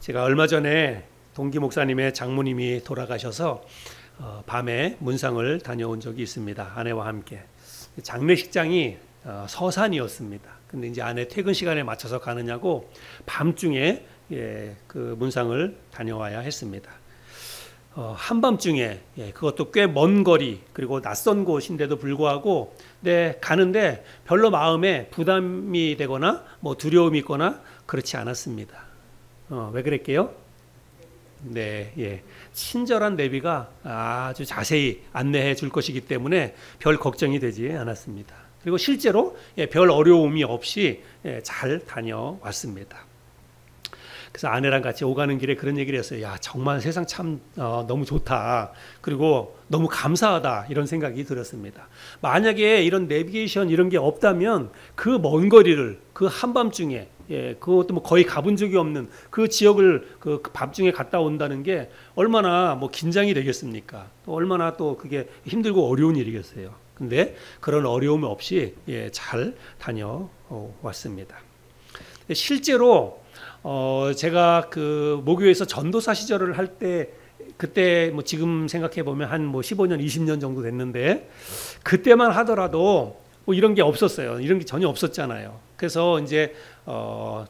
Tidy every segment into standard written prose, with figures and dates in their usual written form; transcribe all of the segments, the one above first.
제가 얼마 전에 동기 목사님의 장모님이 돌아가셔서 밤에 문상을 다녀온 적이 있습니다. 아내와 함께. 장례식장이 서산이었습니다. 근데 이제 아내 퇴근 시간에 맞춰서 가느냐고 밤중에 그 문상을 다녀와야 했습니다. 한밤중에 그것도 꽤 먼 거리 그리고 낯선 곳인데도 불구하고 가는데 별로 마음에 부담이 되거나 뭐 두려움이 있거나 그렇지 않았습니다. 왜 그랬게요? 친절한 내비가 아주 자세히 안내해 줄 것이기 때문에 별 걱정이 되지 않았습니다. 그리고 실제로 별 어려움이 없이 잘 다녀왔습니다. 그래서 아내랑 같이 오가는 길에 그런 얘기를 했어요. 야, 정말 세상 참 너무 좋다. 그리고 너무 감사하다. 이런 생각이 들었습니다. 만약에 이런 내비게이션 이런 게 없다면 그 먼 거리를 그 한밤중에 그것도 뭐 거의 가본 적이 없는 그 지역을 그 밤중에 갔다 온다는 게 얼마나 뭐 긴장이 되겠습니까? 또 얼마나 또 그게 힘들고 어려운 일이겠어요. 근데 그런 어려움 없이 잘 다녀왔습니다. 실제로 제가 그 모교에서 전도사 시절을 할 때 그때 뭐 지금 생각해 보면 한 뭐 15년, 20년 정도 됐는데 그때만 하더라도 뭐 이런 게 없었어요. 이런 게 전혀 없었잖아요. 그래서 이제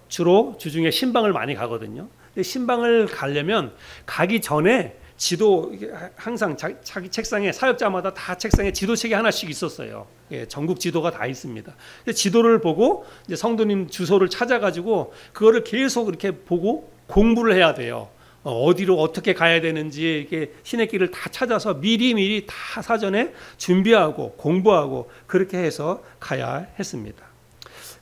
주로 주중에 신방을 많이 가거든요. 근데 신방을 가려면 가기 전에 지도 항상 자기 책상에 사역자마다 다 책상에 지도책이 하나씩 있었어요. 전국 지도가 다 있습니다. 지도를 보고 이제 성도님 주소를 찾아가지고 그거를 계속 이렇게 보고 공부를 해야 돼요. 어디로 어떻게 가야 되는지 이렇게 신의 길을 다 찾아서 미리 다 사전에 준비하고 공부하고 그렇게 해서 가야 했습니다.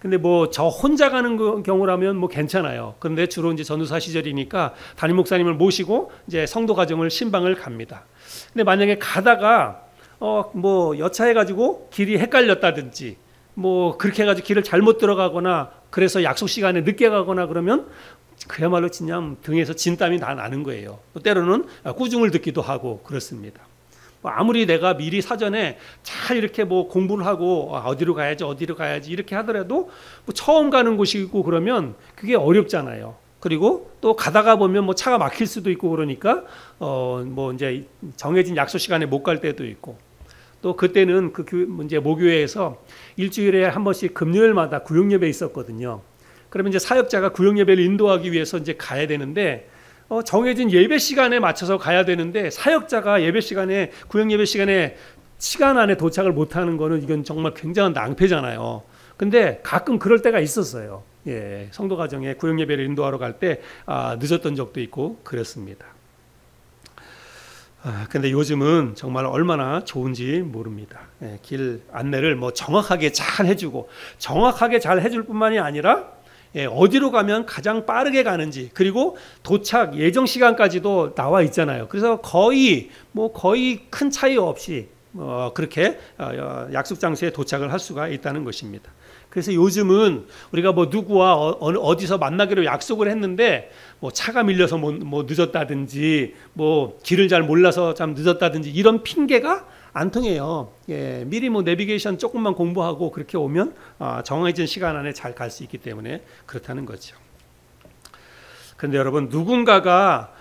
근데 뭐 저 혼자 가는 경우라면 뭐 괜찮아요. 그런데 주로 이제 전도사 시절이니까 담임 목사님을 모시고 이제 성도 가정을 신방을 갑니다. 근데 만약에 가다가 뭐 여차해 가지고 길이 헷갈렸다든지 뭐 그렇게 해 가지고 길을 잘못 들어가거나 그래서 약속 시간에 늦게 가거나 그러면 그야말로 진짜 등에서 진땀이 다 나는 거예요. 또 때로는 꾸중을 듣기도 하고 그렇습니다. 아무리 내가 미리 사전에 잘 이렇게 뭐 공부를 하고 어디로 가야지 이렇게 하더라도 뭐 처음 가는 곳이고 그러면 그게 어렵잖아요. 그리고 또 가다가 보면 뭐 차가 막힐 수도 있고 그러니까 뭐 이제 정해진 약속 시간에 못 갈 때도 있고 또 그때는 이제 모교회에서 일주일에 한 번씩 금요일마다 구역 예배 있었거든요. 그러면 이제 사역자가 구역 예배를 인도하기 위해서 이제 가야 되는데 정해진 예배 시간에 맞춰서 가야 되는데 사역자가 예배 시간에 구역 예배 시간 안에 도착을 못하는 거는 이건 정말 굉장한 낭패잖아요. 근데 가끔 그럴 때가 있었어요. 성도 가정에 구역 예배를 인도하러 갈 때 늦었던 적도 있고 그랬습니다. 근데 요즘은 정말 얼마나 좋은지 모릅니다. 길 안내를 뭐 정확하게 잘 해주고 정확하게 잘 해줄 뿐만이 아니라 어디로 가면 가장 빠르게 가는지 그리고 도착 예정 시간까지도 나와 있잖아요. 그래서 거의 큰 차이 없이 그렇게 약속 장소에 도착을 할 수가 있다는 것입니다. 그래서 요즘은 우리가 뭐 누구와 어디서 만나기로 약속을 했는데 뭐 차가 밀려서 뭐 늦었다든지 뭐 길을 잘 몰라서 참 늦었다든지 이런 핑계가 안 통해요. 미리 뭐 내비게이션 조금만 공부하고 그렇게 오면 정해진 시간 안에 잘 갈 수 있기 때문에 그렇다는 거죠. 그런데 여러분 누군가가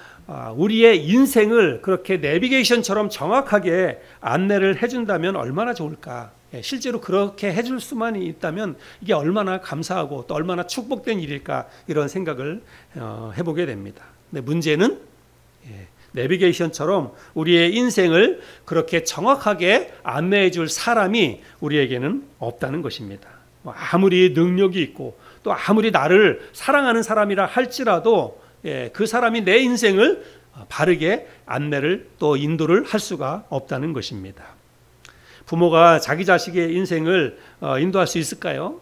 우리의 인생을 그렇게 내비게이션처럼 정확하게 안내를 해준다면 얼마나 좋을까. 실제로 그렇게 해줄 수만 있다면 이게 얼마나 감사하고 또 얼마나 축복된 일일까 이런 생각을 해보게 됩니다. 근데 문제는 내비게이션처럼 우리의 인생을 그렇게 정확하게 안내해 줄 사람이 우리에게는 없다는 것입니다. 아무리 능력이 있고 또 아무리 나를 사랑하는 사람이라 할지라도 그 사람이 내 인생을 바르게 안내를 또 인도를 할 수가 없다는 것입니다. 부모가 자기 자식의 인생을 인도할 수 있을까요?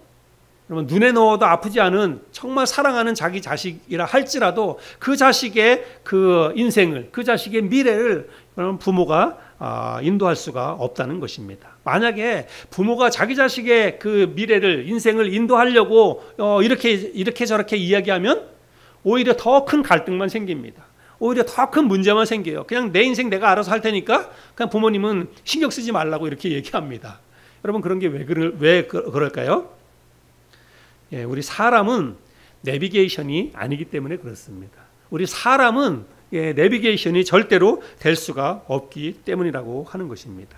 그러면 눈에 넣어도 아프지 않은 정말 사랑하는 자기 자식이라 할지라도 그 자식의 그 인생을 그 자식의 미래를 부모가 인도할 수가 없다는 것입니다. 만약에 부모가 자기 자식의 그 미래를 인생을 인도하려고 이렇게 저렇게 이야기하면 오히려 더 큰 갈등만 생깁니다. 오히려 더 큰 문제만 생겨요. 그냥 내 인생 내가 알아서 할 테니까 그냥 부모님은 신경 쓰지 말라고 이렇게 얘기합니다. 여러분 그런 게 왜 그럴까요? 우리 사람은 내비게이션이 아니기 때문에 그렇습니다. 우리 사람은 내비게이션이 절대로 될 수가 없기 때문이라고 하는 것입니다.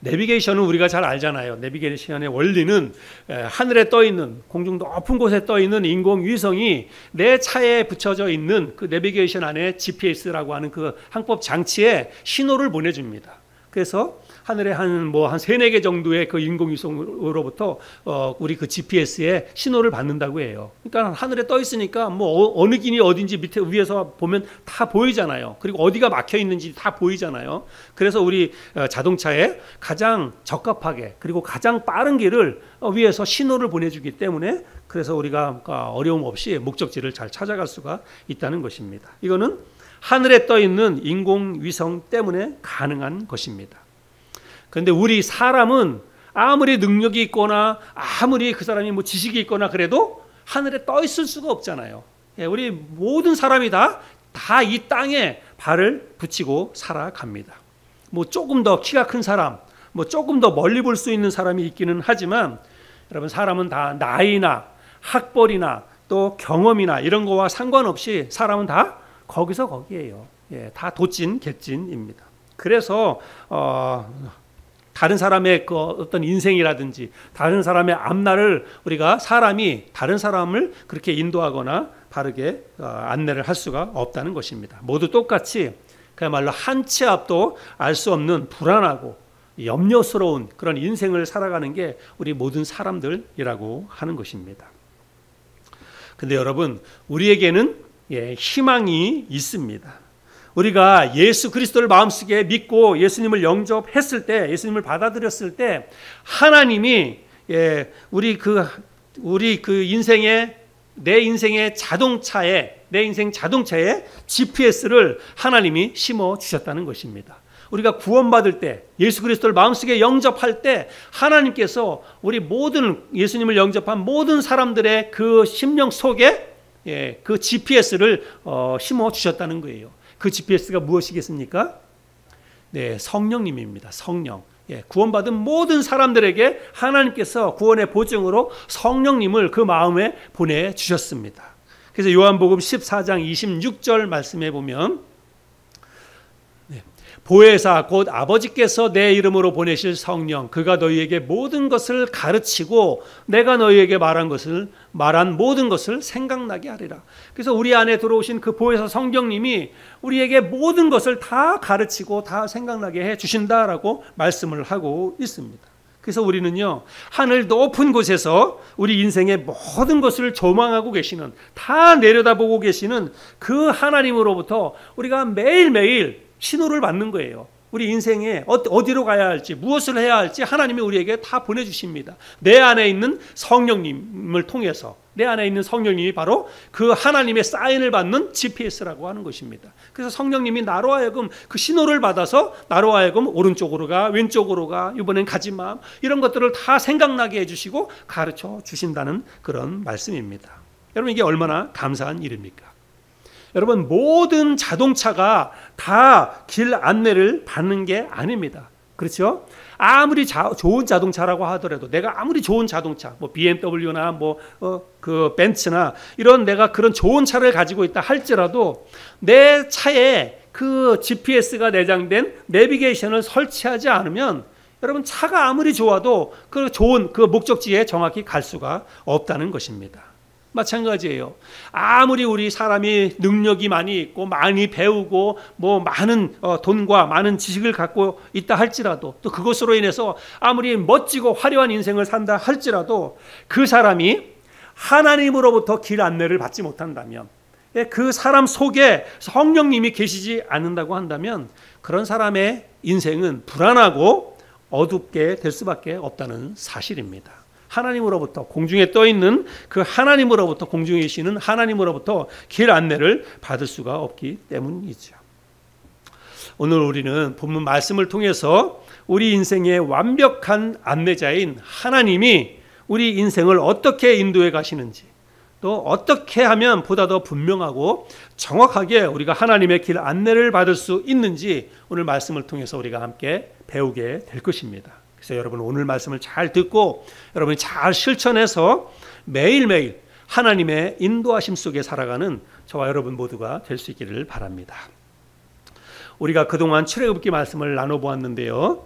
내비게이션은 우리가 잘 알잖아요. 내비게이션의 원리는 하늘에 떠 있는, 공중 높은 곳에 떠 있는 인공위성이 내 차에 붙여져 있는 그 내비게이션 안에 GPS라고 하는 그 항법 장치에 신호를 보내줍니다. 그래서 하늘에 한 3-4개 정도의 그 인공위성으로부터 우리 그 GPS에 신호를 받는다고 해요. 그러니까 하늘에 떠 있으니까 어느 길이 어딘지 밑에 위에서 보면 다 보이잖아요. 그리고 어디가 막혀 있는지 다 보이잖아요. 그래서 우리 자동차에 가장 적합하게 그리고 가장 빠른 길을 위에서 신호를 보내주기 때문에 그래서 우리가 어려움 없이 목적지를 잘 찾아갈 수가 있다는 것입니다. 이거는 하늘에 떠 있는 인공위성 때문에 가능한 것입니다. 그런데 우리 사람은 아무리 능력이 있거나 아무리 그 사람이 지식이 있거나 그래도 하늘에 떠 있을 수가 없잖아요. 우리 모든 사람이 다 이 땅에 발을 붙이고 살아갑니다. 조금 더 키가 큰 사람, 조금 더 멀리 볼 수 있는 사람이 있기는 하지만 여러분 사람은 다 나이나 학벌이나 또 경험이나 이런 거와 상관없이 사람은 다 거기서 거기에요. 다 도찐 개찐입니다. 그래서 다른 사람의 그 어떤 인생이라든지 다른 사람의 앞날을 우리가 사람이 다른 사람을 그렇게 인도하거나 바르게 안내를 할 수가 없다는 것입니다. 모두 똑같이 그야말로 한 치 앞도 알 수 없는 불안하고 염려스러운 그런 인생을 살아가는 게 우리 모든 사람들이라고 하는 것입니다. 근데 여러분 우리에게는 희망이 있습니다. 우리가 예수 그리스도를 마음속에 믿고 예수님을 영접했을 때, 예수님을 받아들였을 때 하나님이 우리 그 인생의 내 인생의 자동차에 GPS를 하나님이 심어 주셨다는 것입니다. 우리가 구원받을 때 예수 그리스도를 마음속에 영접할 때 하나님께서 우리 모든 예수님을 영접한 모든 사람들의 그 심령 속에 그 GPS를 심어 주셨다는 거예요. 그 GPS가 무엇이겠습니까? 네, 성령님입니다. 성령. 구원받은 모든 사람들에게 하나님께서 구원의 보증으로 성령님을 그 마음에 보내주셨습니다. 그래서 요한복음 14장 26절 말씀해 보면 보혜사 곧 아버지께서 내 이름으로 보내실 성령 그가 너희에게 모든 것을 가르치고 내가 너희에게 말한 모든 것을 생각나게 하리라. 그래서 우리 안에 들어오신 그 보혜사 성령님이 우리에게 모든 것을 다 가르치고 다 생각나게 해 주신다라고 말씀을 하고 있습니다. 그래서 우리는요 하늘 높은 곳에서 우리 인생의 모든 것을 조망하고 계시는 다 내려다보고 계시는 그 하나님으로부터 우리가 매일매일 신호를 받는 거예요. 우리 인생에 어디로 가야 할지 무엇을 해야 할지 하나님이 우리에게 다 보내주십니다. 내 안에 있는 성령님을 통해서 내 안에 있는 성령님이 바로 그 하나님의 사인을 받는 GPS라고 하는 것입니다. 그래서 성령님이 나로 하여금 그 신호를 받아서 나로 하여금 오른쪽으로 가 왼쪽으로 가 이번엔 가지마 이런 것들을 다 생각나게 해주시고 가르쳐 주신다는 그런 말씀입니다. 여러분 이게 얼마나 감사한 일입니까? 여러분 모든 자동차가 다 길 안내를 받는 게 아닙니다. 그렇죠? 아무리 좋은 자동차라고 하더라도 내가 아무리 좋은 자동차 BMW나 그 벤츠나 이런 내가 그런 좋은 차를 가지고 있다 할지라도 내 차에 그 GPS가 내장된 내비게이션을 설치하지 않으면 여러분 차가 아무리 좋아도 그 좋은 그 목적지에 정확히 갈 수가 없다는 것입니다. 마찬가지예요. 아무리 우리 사람이 능력이 많이 있고 많이 배우고 많은 돈과 많은 지식을 갖고 있다 할지라도 또 그것으로 인해서 아무리 멋지고 화려한 인생을 산다 할지라도 그 사람이 하나님으로부터 길 안내를 받지 못한다면 그 사람 속에 성령님이 계시지 않는다고 한다면 그런 사람의 인생은 불안하고 어둡게 될 수밖에 없다는 사실입니다. 하나님으로부터 공중에 떠 있는 그 하나님으로부터 공중에 계시는 하나님으로부터 길 안내를 받을 수가 없기 때문이죠. 오늘 우리는 본문 말씀을 통해서 우리 인생의 완벽한 안내자인 하나님이 우리 인생을 어떻게 인도해 가시는지 또 어떻게 하면 보다 더 분명하고 정확하게 우리가 하나님의 길 안내를 받을 수 있는지 오늘 말씀을 통해서 우리가 함께 배우게 될 것입니다. 그래서 여러분 오늘 말씀을 잘 듣고 여러분이 잘 실천해서 매일매일 하나님의 인도하심 속에 살아가는 저와 여러분 모두가 될 수 있기를 바랍니다. 우리가 그동안 출애굽기 말씀을 나눠보았는데요.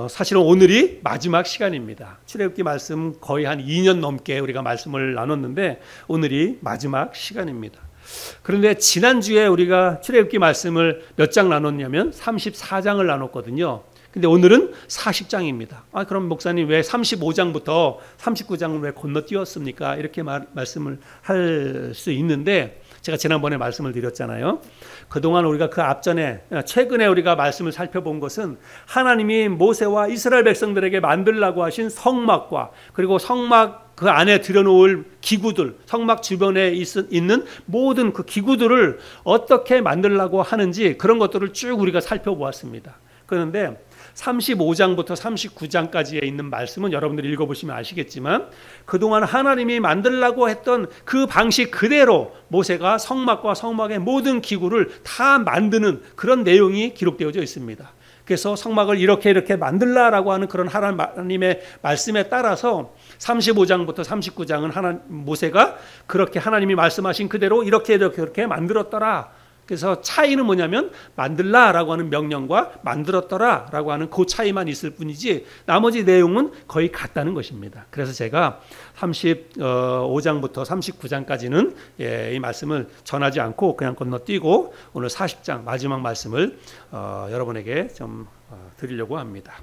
사실은 오늘이 마지막 시간입니다. 출애굽기 말씀 거의 한 2년 넘게 우리가 말씀을 나눴는데 오늘이 마지막 시간입니다. 그런데 지난주에 우리가 출애굽기 말씀을 몇 장 나눴냐면 34장을 나눴거든요. 근데 오늘은 40장입니다. 그럼 목사님 왜 35장부터 39장을 왜 건너뛰었습니까? 이렇게 말씀을 할 수 있는데 제가 지난번에 말씀을 드렸잖아요. 그동안 우리가 그 앞전에 최근에 우리가 말씀을 살펴본 것은 하나님이 모세와 이스라엘 백성들에게 만들라고 하신 성막과 그리고 성막 그 안에 들여놓을 기구들, 성막 주변에 있는 모든 그 기구들을 어떻게 만들라고 하는지 그런 것들을 쭉 우리가 살펴보았습니다. 그런데 35장부터 39장까지에 있는 말씀은 여러분들이 읽어보시면 아시겠지만 그동안 하나님이 만들라고 했던 그 방식 그대로 모세가 성막과 성막의 모든 기구를 다 만드는 그런 내용이 기록되어져 있습니다. 그래서 성막을 이렇게 만들라라고 하는 그런 하나님의 말씀에 따라서 35장부터 39장은 모세가 그렇게 하나님이 말씀하신 그대로 이렇게 만들었더라. 그래서 차이는 뭐냐면 만들라라고 하는 명령과 만들었더라라고 하는 그 차이만 있을 뿐이지 나머지 내용은 거의 같다는 것입니다. 그래서 제가 35장부터 39장까지는 이 말씀을 전하지 않고 그냥 건너뛰고 오늘 40장 마지막 말씀을 여러분에게 좀 드리려고 합니다.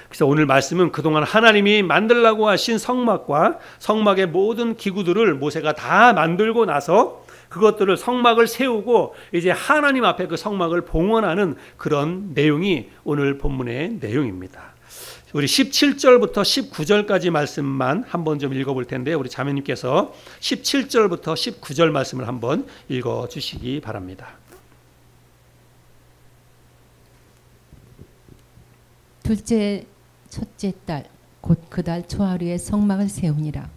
그래서 오늘 말씀은 그동안 하나님이 만들라고 하신 성막과 성막의 모든 기구들을 모세가 다 만들고 나서 그것들을 성막을 세우고 이제 하나님 앞에 그 성막을 봉헌하는 그런 내용이 오늘 본문의 내용입니다. 우리 17절부터 19절까지 말씀만 한번 좀 읽어볼 텐데 우리 자매님께서 17절부터 19절 말씀을 한번 읽어주시기 바랍니다. 첫째 달 곧 그 달 초하루에 성막을 세우니라.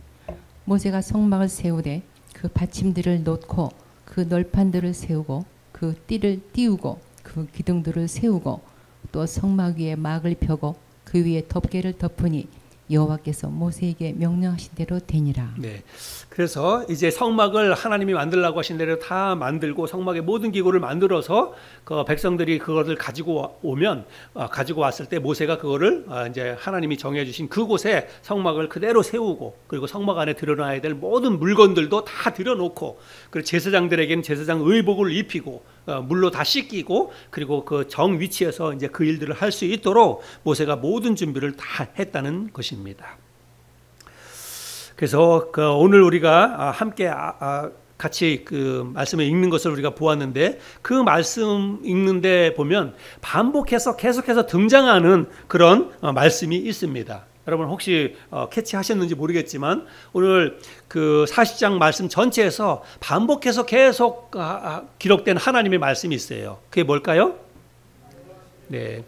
모세가 성막을 세우되 그 받침들을 놓고 그 널판들을 세우고 그 띠를 띄우고 그 기둥들을 세우고 또 성막 위에 막을 펴고 그 위에 덮개를 덮으니 여호와께서 모세에게 명령하신 대로 되니라. 네. 그래서 이제 성막을 하나님이 만들라고 하신 대로 다 만들고 성막의 모든 기구를 만들어서 그 백성들이 그것을 가지고 왔을 때 모세가 그거를 이제 하나님이 정해 주신 그곳에 성막을 그대로 세우고 그리고 성막 안에 드러나야 될 모든 물건들도 다 들여놓고 그리고 제사장들에게는 제사장 의복을 입히고 물로 다 씻기고 그리고 그 정 위치에서 이제 그 일들을 할 수 있도록 모세가 모든 준비를 다 했다는 것입니다. 그래서 오늘 우리가 함께 같이 그 말씀을 읽는 것을 우리가 보았는데 그 말씀 읽는데 보면 반복해서 계속해서 등장하는 그런 말씀이 있습니다. 여러분 혹시 캐치하셨는지 모르겠지만 오늘 그 40장 말씀 전체에서 반복해서 계속 기록된 하나님의 말씀이 있어요. 그게 뭘까요? 네.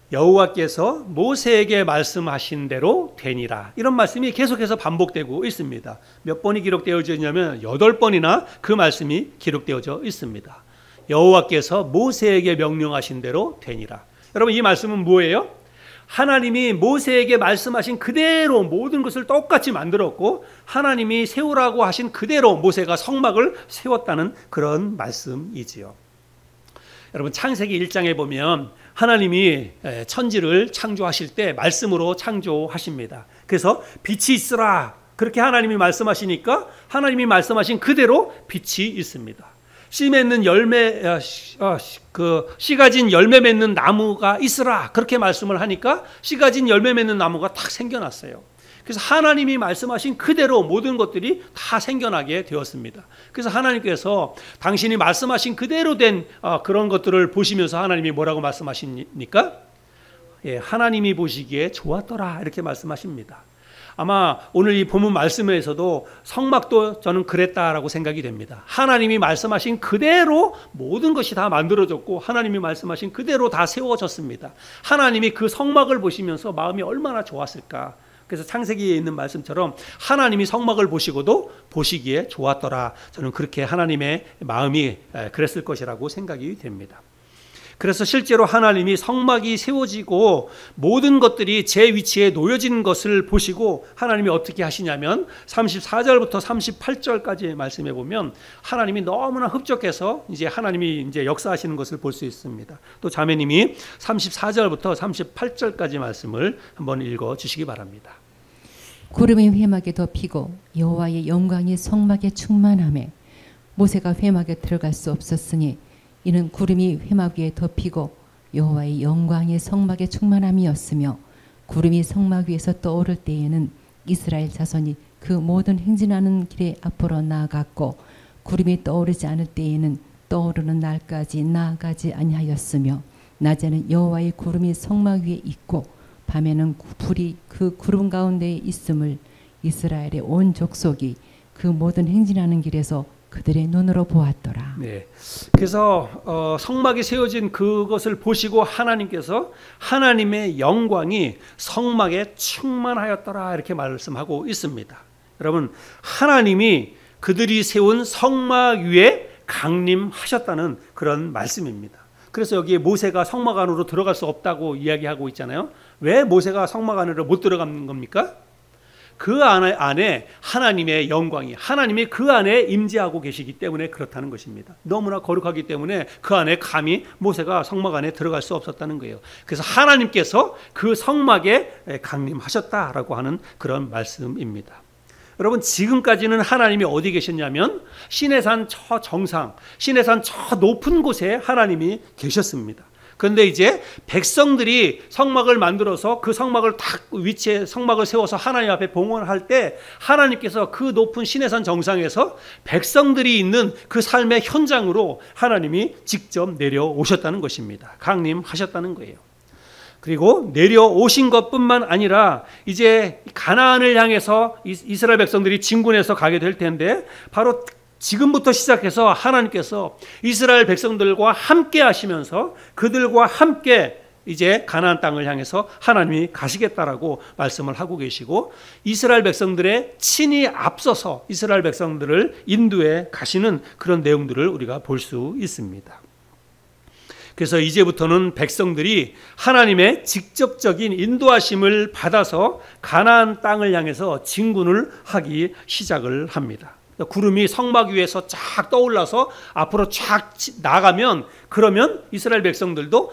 여호와께서 모세에게 말씀하신 대로 되니라. 이런 말씀이 계속해서 반복되고 있습니다. 몇 번이 기록되어져 있냐면 8번이나 그 말씀이 기록되어져 있습니다. 여호와께서 모세에게 명령하신 대로 되니라. 여러분 이 말씀은 뭐예요? 하나님이 모세에게 말씀하신 그대로 모든 것을 똑같이 만들었고 하나님이 세우라고 하신 그대로 모세가 성막을 세웠다는 그런 말씀이지요. 여러분 창세기 1장에 보면 하나님이 천지를 창조하실 때 말씀으로 창조하십니다. 그래서 빛이 있으라 그렇게 하나님이 말씀하시니까 하나님이 말씀하신 그대로 빛이 있습니다. 씨 맺는 씨 가진 열매 맺는 나무가 있으라 그렇게 말씀을 하니까 씨 가진 열매 맺는 나무가 딱 생겨났어요. 그래서 하나님이 말씀하신 그대로 모든 것들이 다 생겨나게 되었습니다. 그래서 하나님께서 당신이 말씀하신 그대로 된 그런 것들을 보시면서 하나님이 뭐라고 말씀하십니까? 하나님이 보시기에 좋았더라 이렇게 말씀하십니다. 아마 오늘 이 본문 말씀에서도 성막도 저는 그랬다라고 생각이 됩니다. 하나님이 말씀하신 그대로 모든 것이 다 만들어졌고 하나님이 말씀하신 그대로 다 세워졌습니다. 하나님이 그 성막을 보시면서 마음이 얼마나 좋았을까. 그래서 창세기에 있는 말씀처럼 하나님이 성막을 보시고도 보시기에 좋았더라. 저는 그렇게 하나님의 마음이 그랬을 것이라고 생각이 됩니다. 그래서 실제로 하나님이 성막이 세워지고 모든 것들이 제 위치에 놓여진 것을 보시고 하나님이 어떻게 하시냐면 34절부터 38절까지 말씀해 보면 하나님이 너무나 흡족해서 이제 하나님이 이제 역사하시는 것을 볼 수 있습니다. 또 자매님이 34절부터 38절까지 말씀을 한번 읽어 주시기 바랍니다. 구름이 회막에 덮이고 여호와의 영광이 성막에 충만하매 모세가 회막에 들어갈 수 없었으니 이는 구름이 회막 위에 덮이고 여호와의 영광이 성막에 충만함이었으며 구름이 성막 위에서 떠오를 때에는 이스라엘 자손이 그 모든 행진하는 길에 앞으로 나아갔고 구름이 떠오르지 않을 때에는 떠오르는 날까지 나아가지 아니하였으며 낮에는 여호와의 구름이 성막 위에 있고 밤에는 불이 그 구름 가운데에 있음을 이스라엘의 온 족속이 그 모든 행진하는 길에서 그들의 눈으로 보았더라. 네. 그래서 성막이 세워진 그것을 보시고 하나님께서 하나님의 영광이 성막에 충만하였더라 이렇게 말씀하고 있습니다. 여러분, 하나님이 그들이 세운 성막 위에 강림하셨다는 그런 말씀입니다. 그래서 여기에 모세가 성막 안으로 들어갈 수 없다고 이야기하고 있잖아요. 왜 모세가 성막 안으로 못 들어가는 겁니까? 그 안에 하나님의 영광이, 하나님이 그 안에 임재하고 계시기 때문에 그렇다는 것입니다. 너무나 거룩하기 때문에 그 안에 감히 모세가 성막 안에 들어갈 수 없었다는 거예요. 그래서 하나님께서 그 성막에 강림하셨다라고 하는 그런 말씀입니다. 여러분, 지금까지는 하나님이 어디 계셨냐면 시내산 저 정상, 시내산 저 높은 곳에 하나님이 계셨습니다. 그런데 이제 백성들이 성막을 만들어서 그 성막을 딱 위치에 성막을 세워서 하나님 앞에 봉헌할 때 하나님께서 그 높은 시내산 정상에서 백성들이 있는 그 삶의 현장으로 하나님이 직접 내려오셨다는 것입니다. 강림하셨다는 거예요. 그리고 내려오신 것뿐만 아니라 이제 가나안을 향해서 이스라엘 백성들이 진군해서 가게 될 텐데 바로 지금부터 시작해서 하나님께서 이스라엘 백성들과 함께 하시면서 그들과 함께 이제 가나안 땅을 향해서 하나님이 가시겠다라고 말씀을 하고 계시고 이스라엘 백성들의 친히 앞서서 이스라엘 백성들을 인도해 가시는 그런 내용들을 우리가 볼 수 있습니다. 그래서 이제부터는 백성들이 하나님의 직접적인 인도하심을 받아서 가나안 땅을 향해서 진군을 하기 시작을 합니다. 구름이 성막 위에서 쫙 떠올라서 앞으로 쫙 나가면 그러면 이스라엘 백성들도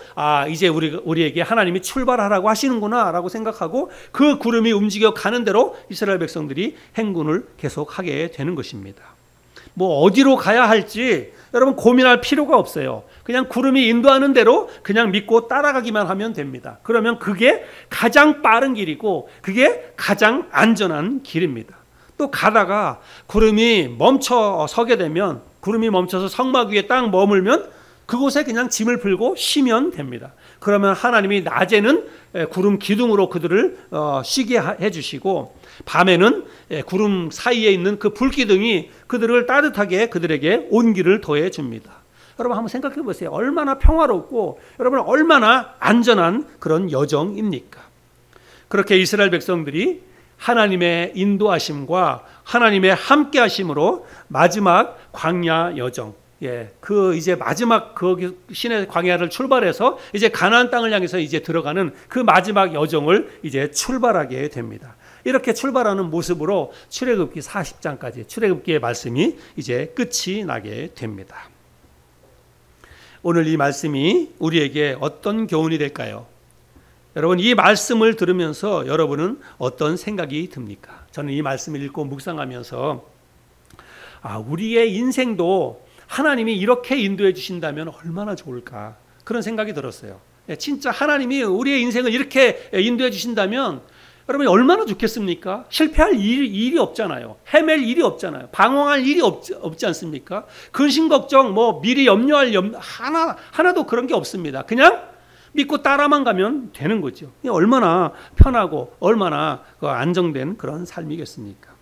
이제 우리에게 하나님이 출발하라고 하시는구나 라고 생각하고 그 구름이 움직여 가는 대로 이스라엘 백성들이 행군을 계속하게 되는 것입니다. 뭐 어디로 가야 할지 여러분 고민할 필요가 없어요. 그냥 구름이 인도하는 대로 그냥 믿고 따라가기만 하면 됩니다. 그러면 그게 가장 빠른 길이고 그게 가장 안전한 길입니다. 또 가다가 구름이 멈춰 서게 되면 구름이 멈춰서 성막 위에 딱 머물면 그곳에 그냥 짐을 풀고 쉬면 됩니다. 그러면 하나님이 낮에는 구름 기둥으로 그들을 쉬게 해주시고 밤에는 구름 사이에 있는 그 불기둥이 그들을 따뜻하게 그들에게 온기를 더해 줍니다. 여러분 한번 생각해 보세요. 얼마나 평화롭고 여러분 얼마나 안전한 그런 여정입니까? 그렇게 이스라엘 백성들이 하나님의 인도하심과 하나님의 함께하심으로 마지막 광야 여정, 그 이제 마지막 그 신의 광야를 출발해서 이제 가나안 땅을 향해서 이제 들어가는 그 마지막 여정을 이제 출발하게 됩니다. 이렇게 출발하는 모습으로 출애굽기 40장까지 출애굽기의 말씀이 이제 끝이 나게 됩니다. 오늘 이 말씀이 우리에게 어떤 교훈이 될까요? 여러분 이 말씀을 들으면서 여러분은 어떤 생각이 듭니까? 저는 이 말씀을 읽고 묵상하면서 우리의 인생도 하나님이 이렇게 인도해 주신다면 얼마나 좋을까 그런 생각이 들었어요. 진짜 하나님이 우리의 인생을 이렇게 인도해 주신다면 여러분이 얼마나 좋겠습니까? 실패할 일이 없잖아요. 헤맬 일이 없잖아요. 방황할 일이 없지 않습니까? 근심 걱정 미리 염려할 하나도 그런 게 없습니다. 그냥 믿고 따라만 가면 되는 거죠. 얼마나 편하고 얼마나 안정된 그런 삶이겠습니까?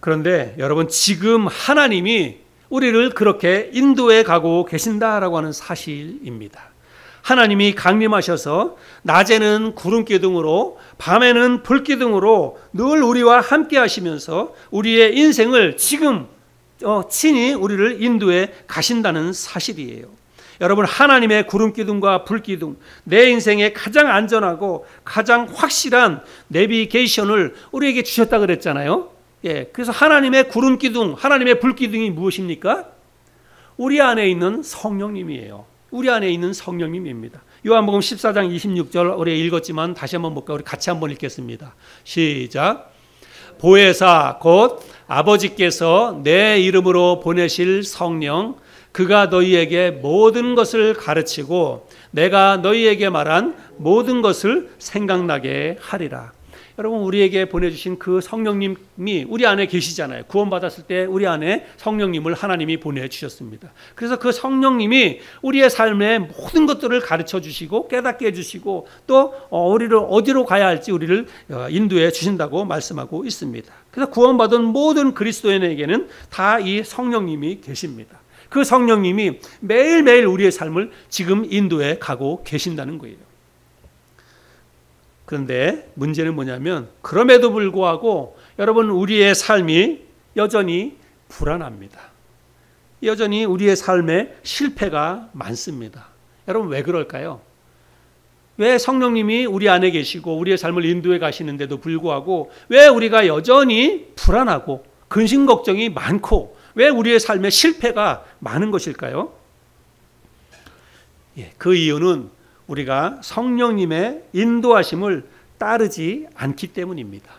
그런데 여러분 지금 하나님이 우리를 그렇게 인도해 가고 계신다라고 하는 사실입니다. 하나님이 강림하셔서 낮에는 구름 기둥으로 밤에는 불 기둥으로 늘 우리와 함께 하시면서 우리의 인생을 지금 친히 우리를 인도해 가신다는 사실이에요. 여러분, 하나님의 구름 기둥과 불 기둥, 내 인생에 가장 안전하고 가장 확실한 내비게이션을 우리에게 주셨다 그랬잖아요. 예, 그래서 하나님의 구름 기둥, 하나님의 불 기둥이 무엇입니까? 우리 안에 있는 성령님이에요. 우리 안에 있는 성령님입니다. 요한복음 14장 26절 우리 읽었지만 다시 한번 볼까요? 우리 같이 한번 읽겠습니다. 시작. 보혜사 곧 아버지께서 내 이름으로 보내실 성령, 그가 너희에게 모든 것을 가르치고 내가 너희에게 말한 모든 것을 생각나게 하리라. 여러분, 우리에게 보내주신 그 성령님이 우리 안에 계시잖아요. 구원받았을 때 우리 안에 성령님을 하나님이 보내주셨습니다. 그래서 그 성령님이 우리의 삶의 모든 것들을 가르쳐 주시고 깨닫게 해주시고 또 우리를 어디로 가야 할지 우리를 인도해 주신다고 말씀하고 있습니다. 그래서 구원받은 모든 그리스도인에게는 다 이 성령님이 계십니다. 그 성령님이 매일매일 우리의 삶을 지금 인도해 가고 계신다는 거예요. 그런데 문제는 뭐냐면 그럼에도 불구하고 여러분, 우리의 삶이 여전히 불안합니다. 여전히 우리의 삶에 실패가 많습니다. 여러분, 왜 그럴까요? 왜 성령님이 우리 안에 계시고 우리의 삶을 인도해 가시는데도 불구하고 왜 우리가 여전히 불안하고 근심 걱정이 많고 왜 우리의 삶에 실패가 많은 것일까요? 예, 그 이유는 우리가 성령님의 인도하심을 따르지 않기 때문입니다.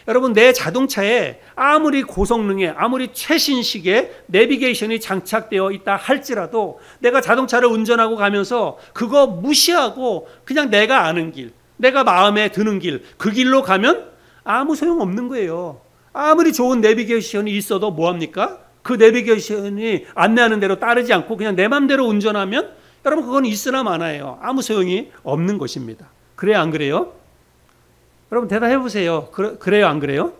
여러분, 내 자동차에 아무리 고성능의 아무리 최신식의 내비게이션이 장착되어 있다 할지라도 내가 자동차를 운전하고 가면서 그거 무시하고 그냥 내가 아는 길, 내가 마음에 드는 길, 그 길로 가면 아무 소용없는 거예요. 아무리 좋은 내비게이션이 있어도 뭐합니까? 그 내비게이션이 안내하는 대로 따르지 않고 그냥 내 맘대로 운전하면 여러분, 그건 있으나 마나예요. 아무 소용이 없는 것입니다. 그래요, 안 그래요? 여러분, 대답해 보세요. 그래요, 안 그래요?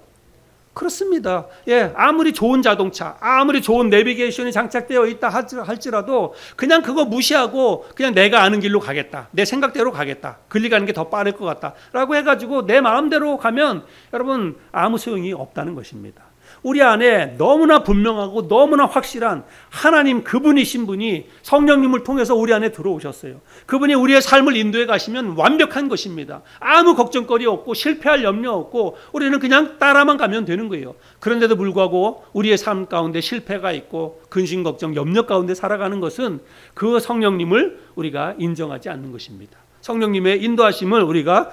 그렇습니다. 예, 아무리 좋은 자동차, 아무리 좋은 내비게이션이 장착되어 있다 할지라도 그냥 그거 무시하고 그냥 내가 아는 길로 가겠다, 내 생각대로 가겠다, 글리 가는 게 더 빠를 것 같다 라고 해가지고 내 마음대로 가면 여러분, 아무 소용이 없다는 것입니다. 우리 안에 너무나 분명하고 너무나 확실한 하나님 그분이신 분이 성령님을 통해서 우리 안에 들어오셨어요. 그분이 우리의 삶을 인도해 가시면 완벽한 것입니다. 아무 걱정거리 없고 실패할 염려 없고 우리는 그냥 따라만 가면 되는 거예요. 그런데도 불구하고 우리의 삶 가운데 실패가 있고 근심 걱정 염려 가운데 살아가는 것은 그 성령님을 우리가 인정하지 않는 것입니다. 성령님의 인도하심을 우리가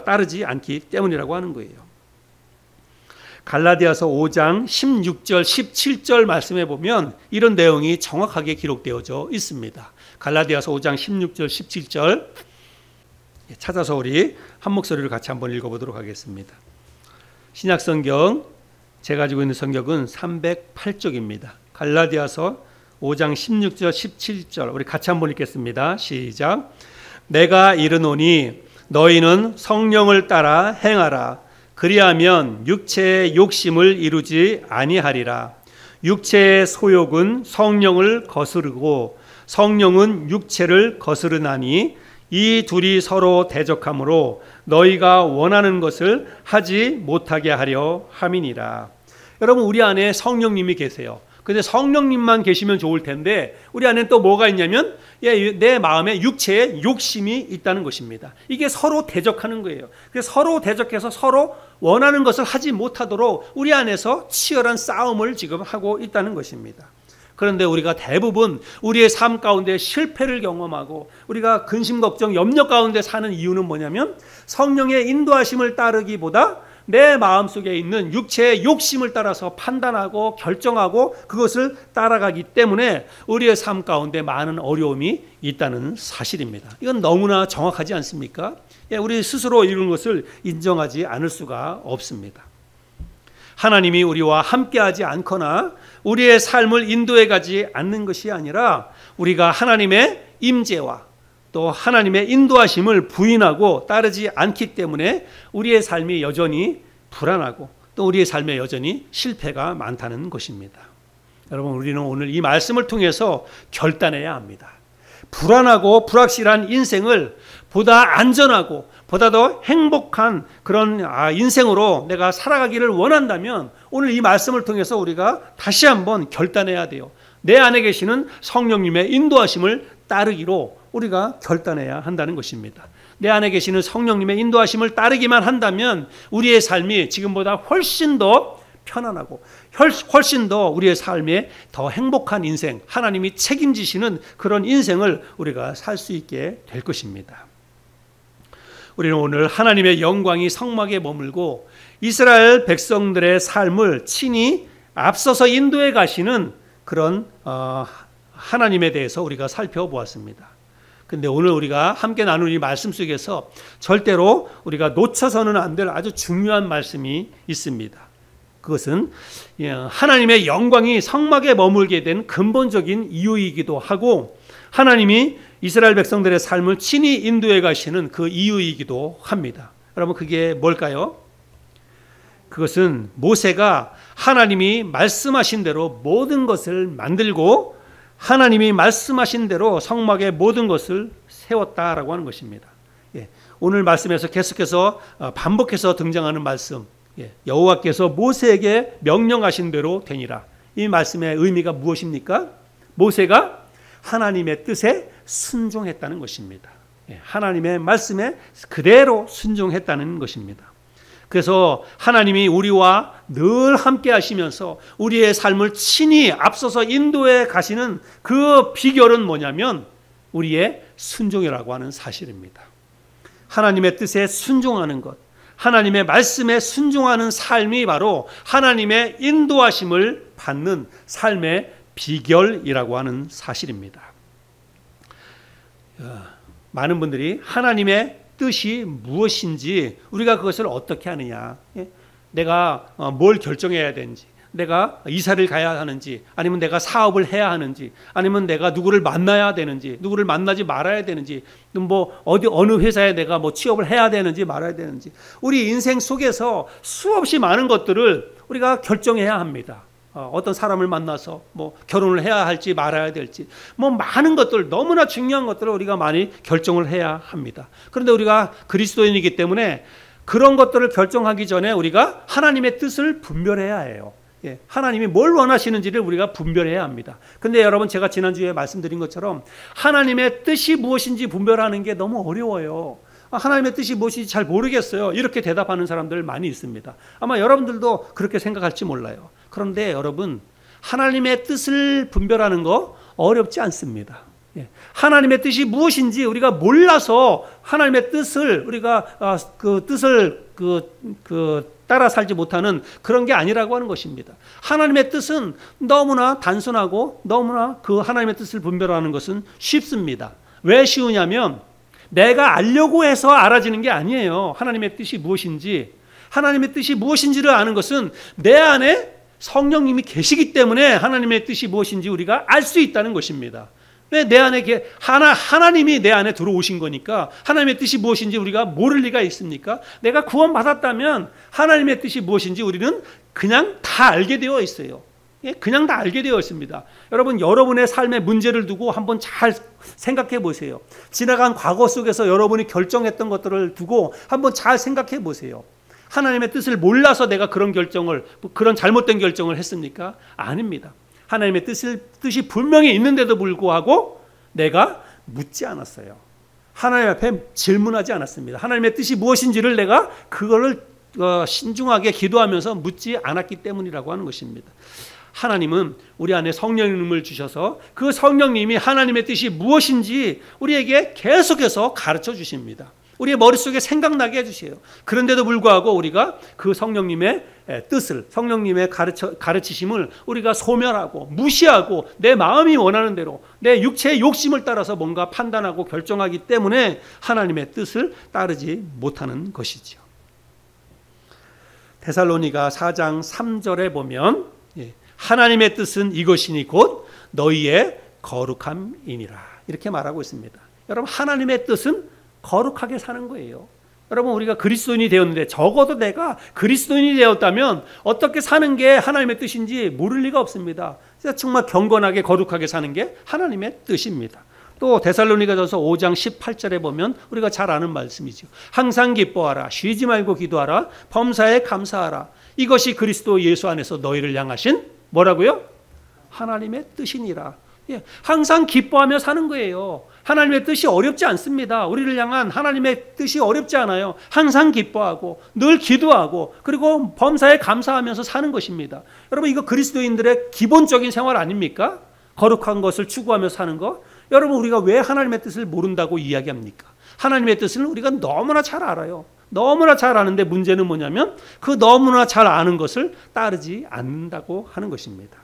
따르지 않기 때문이라고 하는 거예요. 갈라디아서 5장 16절 17절 말씀에 보면 이런 내용이 정확하게 기록되어져 있습니다. 갈라디아서 5장 16절 17절 찾아서 우리 한 목소리로 같이 한번 읽어보도록 하겠습니다. 신약성경, 제가 가지고 있는 성경은 308쪽입니다. 갈라디아서 5장 16절 17절 우리 같이 한번 읽겠습니다. 시작. 내가 이르노니 너희는 성령을 따라 행하라. 그리하면 육체의 욕심을 이루지 아니하리라. 육체의 소욕은 성령을 거스르고 성령은 육체를 거스르나니 이 둘이 서로 대적하므로 너희가 원하는 것을 하지 못하게 하려 함이니라. 여러분, 우리 안에 성령님이 계세요. 근데 성령님만 계시면 좋을 텐데 우리 안에 또 뭐가 있냐면 내 마음에 육체에 욕심이 있다는 것입니다. 이게 서로 대적하는 거예요. 그래서 서로 대적해서 서로 원하는 것을 하지 못하도록 우리 안에서 치열한 싸움을 지금 하고 있다는 것입니다. 그런데 우리가 대부분 우리의 삶 가운데 실패를 경험하고 우리가 근심 걱정 염려 가운데 사는 이유는 뭐냐면 성령의 인도하심을 따르기보다 내 마음속에 있는 육체의 욕심을 따라서 판단하고 결정하고 그것을 따라가기 때문에 우리의 삶 가운데 많은 어려움이 있다는 사실입니다. 이건 너무나 정확하지 않습니까? 우리 스스로 이룬 것을 인정하지 않을 수가 없습니다. 하나님이 우리와 함께하지 않거나 우리의 삶을 인도해 가지 않는 것이 아니라 우리가 하나님의 임재와 또 하나님의 인도하심을 부인하고 따르지 않기 때문에 우리의 삶이 여전히 불안하고 또 우리의 삶에 여전히 실패가 많다는 것입니다. 여러분, 우리는 오늘 이 말씀을 통해서 결단해야 합니다. 불안하고 불확실한 인생을 보다 안전하고 보다 더 행복한 그런 인생으로 내가 살아가기를 원한다면 오늘 이 말씀을 통해서 우리가 다시 한번 결단해야 돼요. 내 안에 계시는 성령님의 인도하심을 따르기로 우리가 결단해야 한다는 것입니다. 내 안에 계시는 성령님의 인도하심을 따르기만 한다면 우리의 삶이 지금보다 훨씬 더 편안하고 훨씬 더 우리의 삶에 더 행복한 인생, 하나님이 책임지시는 그런 인생을 우리가 살 수 있게 될 것입니다. 우리는 오늘 하나님의 영광이 성막에 머물고 이스라엘 백성들의 삶을 친히 앞서서 인도해 가시는 그런 하나님에 대해서 우리가 살펴보았습니다. 근데 오늘 우리가 함께 나눈 이 말씀 속에서 절대로 우리가 놓쳐서는 안 될 아주 중요한 말씀이 있습니다. 그것은 하나님의 영광이 성막에 머물게 된 근본적인 이유이기도 하고 하나님이 이스라엘 백성들의 삶을 친히 인도해 가시는 그 이유이기도 합니다. 여러분 그게 뭘까요? 그것은 모세가 하나님이 말씀하신 대로 모든 것을 만들고 하나님이 말씀하신 대로 성막의 모든 것을 세웠다라고 하는 것입니다. 오늘 말씀에서 계속해서 반복해서 등장하는 말씀, 여호와께서 모세에게 명령하신 대로 되니라. 이 말씀의 의미가 무엇입니까? 모세가 하나님의 뜻에 순종했다는 것입니다. 하나님의 말씀에 그대로 순종했다는 것입니다. 그래서 하나님이 우리와 늘 함께 하시면서 우리의 삶을 친히 앞서서 인도해 가시는 그 비결은 뭐냐면 우리의 순종이라고 하는 사실입니다. 하나님의 뜻에 순종하는 것, 하나님의 말씀에 순종하는 삶이 바로 하나님의 인도하심을 받는 삶의 비결이라고 하는 사실입니다. 많은 분들이 하나님의 뜻이 무엇인지 우리가 그것을 어떻게 하느냐, 내가 뭘 결정해야 되는지, 내가 이사를 가야 하는지, 아니면 내가 사업을 해야 하는지, 아니면 내가 누구를 만나야 되는지, 누구를 만나지 말아야 되는지, 뭐 어느 회사에 내가 뭐 취업을 해야 되는지 말아야 되는지, 우리 인생 속에서 수없이 많은 것들을 우리가 결정해야 합니다. 어떤 사람을 만나서 뭐 결혼을 해야 할지 말아야 될지, 뭐 많은 것들, 너무나 중요한 것들을 우리가 많이 결정을 해야 합니다. 그런데 우리가 그리스도인이기 때문에 그런 것들을 결정하기 전에 우리가 하나님의 뜻을 분별해야 해요. 하나님이 뭘 원하시는지를 우리가 분별해야 합니다. 근데 여러분, 제가 지난주에 말씀드린 것처럼 하나님의 뜻이 무엇인지 분별하는 게 너무 어려워요. 하나님의 뜻이 무엇인지 잘 모르겠어요. 이렇게 대답하는 사람들 많이 있습니다. 아마 여러분들도 그렇게 생각할지 몰라요. 그런데 여러분, 하나님의 뜻을 분별하는 거 어렵지 않습니다. 하나님의 뜻이 무엇인지 우리가 몰라서 하나님의 뜻을 우리가 그 뜻을 따라 살지 못하는 그런 게 아니라고 하는 것입니다. 하나님의 뜻은 너무나 단순하고 너무나 그 하나님의 뜻을 분별하는 것은 쉽습니다. 왜 쉬우냐면 내가 알려고 해서 알아지는 게 아니에요. 하나님의 뜻이 무엇인지. 하나님의 뜻이 무엇인지를 아는 것은 내 안에 성령님이 계시기 때문에 하나님의 뜻이 무엇인지 우리가 알 수 있다는 것입니다. 왜 내 안에 하나님이 내 안에 들어오신 거니까 하나님의 뜻이 무엇인지 우리가 모를 리가 있습니까? 내가 구원받았다면 하나님의 뜻이 무엇인지 우리는 그냥 다 알게 되어 있어요. 그냥 다 알게 되어 있습니다. 여러분, 여러분의 삶의 문제를 두고 한번 잘 생각해 보세요. 지나간 과거 속에서 여러분이 결정했던 것들을 두고 한번 잘 생각해 보세요. 하나님의 뜻을 몰라서 내가 그런 잘못된 결정을 했습니까? 아닙니다. 하나님의 뜻이 분명히 있는데도 불구하고 내가 묻지 않았어요. 하나님 앞에 질문하지 않았습니다. 하나님의 뜻이 무엇인지를 내가 그거를 신중하게 기도하면서 묻지 않았기 때문이라고 하는 것입니다. 하나님은 우리 안에 성령님을 주셔서 그 성령님이 하나님의 뜻이 무엇인지 우리에게 계속해서 가르쳐 주십니다. 우리의 머릿속에 생각나게 해주세요. 그런데도 불구하고 우리가 그 성령님의 뜻을, 성령님의 가르치심을 우리가 소멸하고 무시하고 내 마음이 원하는 대로 내 육체의 욕심을 따라서 뭔가 판단하고 결정하기 때문에 하나님의 뜻을 따르지 못하는 것이죠. 데살로니가 4장 3절에 보면 하나님의 뜻은 이것이니 곧 너희의 거룩함이니라, 이렇게 말하고 있습니다. 여러분, 하나님의 뜻은 거룩하게 사는 거예요. 여러분, 우리가 그리스도인이 되었는데 적어도 내가 그리스도인이 되었다면 어떻게 사는 게 하나님의 뜻인지 모를 리가 없습니다. 정말 경건하게 거룩하게 사는 게 하나님의 뜻입니다. 또 데살로니가전서 5장 18절에 보면 우리가 잘 아는 말씀이죠. 항상 기뻐하라, 쉬지 말고 기도하라, 범사에 감사하라. 이것이 그리스도 예수 안에서 너희를 향하신 뭐라고요? 하나님의 뜻이니라. 예, 항상 기뻐하며 사는 거예요. 하나님의 뜻이 어렵지 않습니다. 우리를 향한 하나님의 뜻이 어렵지 않아요. 항상 기뻐하고 늘 기도하고 그리고 범사에 감사하면서 사는 것입니다. 여러분, 이거 그리스도인들의 기본적인 생활 아닙니까? 거룩한 것을 추구하며 사는 것. 여러분, 우리가 왜 하나님의 뜻을 모른다고 이야기합니까? 하나님의 뜻을 우리가 너무나 잘 알아요. 너무나 잘 아는데 문제는 뭐냐면 그 너무나 잘 아는 것을 따르지 않는다고 하는 것입니다.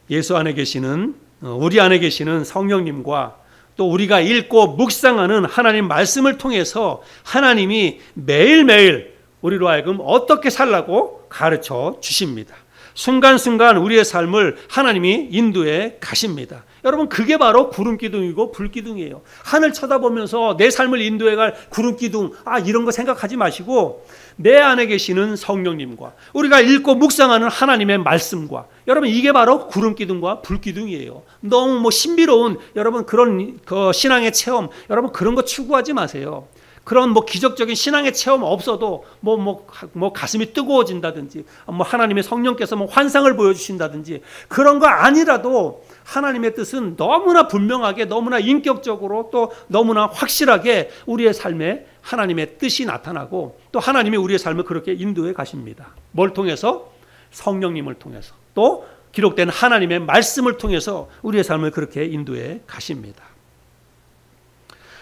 예수 안에 계시는, 우리 안에 계시는 성령님과 또 우리가 읽고 묵상하는 하나님 말씀을 통해서 하나님이 매일매일 우리로 하여금 어떻게 살라고 가르쳐 주십니다. 순간순간 우리의 삶을 하나님이 인도해 가십니다. 여러분, 그게 바로 구름기둥이고 불기둥이에요. 하늘 쳐다보면서 내 삶을 인도해 갈 구름기둥, 이런 거 생각하지 마시고 내 안에 계시는 성령님과 우리가 읽고 묵상하는 하나님의 말씀과, 여러분, 이게 바로 구름기둥과 불기둥이에요. 너무 신비로운 여러분 그런 신앙의 체험, 여러분 그런 거 추구하지 마세요. 그런 기적적인 신앙의 체험 없어도 가슴이 뜨거워진다든지 하나님의 성령께서 환상을 보여주신다든지 그런 거 아니라도 하나님의 뜻은 너무나 분명하게, 너무나 인격적으로, 또 너무나 확실하게 우리의 삶에 하나님의 뜻이 나타나고 또 하나님이 우리의 삶을 그렇게 인도해 가십니다. 뭘 통해서? 성령님을 통해서, 또 기록된 하나님의 말씀을 통해서 우리의 삶을 그렇게 인도해 가십니다.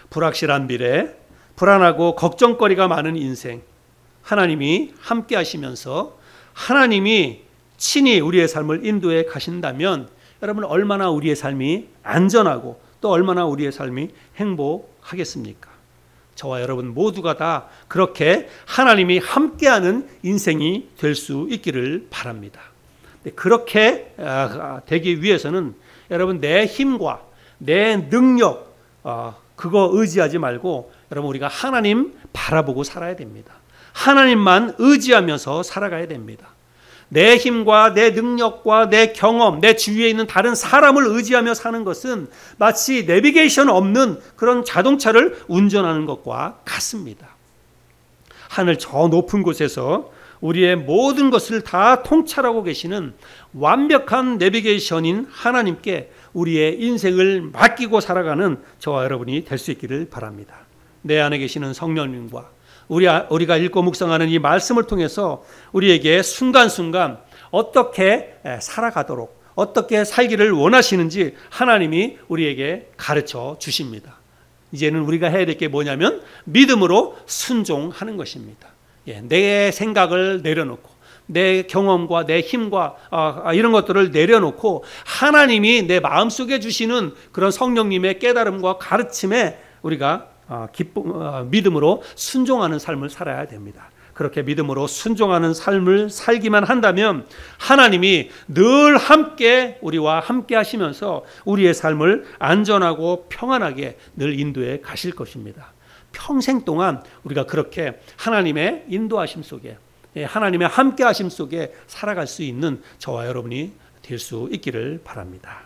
불확실한 미래, 불안하고 걱정거리가 많은 인생, 하나님이 함께 하시면서 하나님이 친히 우리의 삶을 인도해 가신다면 여러분, 얼마나 우리의 삶이 안전하고 또 얼마나 우리의 삶이 행복하겠습니까? 저와 여러분 모두가 다 그렇게 하나님이 함께하는 인생이 될 수 있기를 바랍니다. 그렇게 되기 위해서는 여러분, 내 힘과 내 능력 그거 의지하지 말고 여러분, 우리가 하나님 바라보고 살아야 됩니다. 하나님만 의지하면서 살아가야 됩니다. 내 힘과 내 능력과 내 경험, 내 주위에 있는 다른 사람을 의지하며 사는 것은 마치 내비게이션 없는 그런 자동차를 운전하는 것과 같습니다. 하늘 저 높은 곳에서 우리의 모든 것을 다 통찰하고 계시는 완벽한 내비게이션인 하나님께 우리의 인생을 맡기고 살아가는 저와 여러분이 될 수 있기를 바랍니다. 내 안에 계시는 성령님과 우리가 읽고 묵상하는 이 말씀을 통해서 우리에게 순간순간 어떻게 살아가도록, 어떻게 살기를 원하시는지 하나님이 우리에게 가르쳐 주십니다. 이제는 우리가 해야 될 게 뭐냐면 믿음으로 순종하는 것입니다. 내 생각을 내려놓고 내 경험과 내 힘과 이런 것들을 내려놓고 하나님이 내 마음속에 주시는 그런 성령님의 깨달음과 가르침에 우리가 믿음으로 순종하는 삶을 살아야 됩니다. 그렇게 믿음으로 순종하는 삶을 살기만 한다면 하나님이 늘 함께 우리와 함께 하시면서 우리의 삶을 안전하고 평안하게 늘 인도해 가실 것입니다. 평생 동안 우리가 그렇게 하나님의 인도하심 속에, 하나님의 함께 하심 속에 살아갈 수 있는 저와 여러분이 될 수 있기를 바랍니다.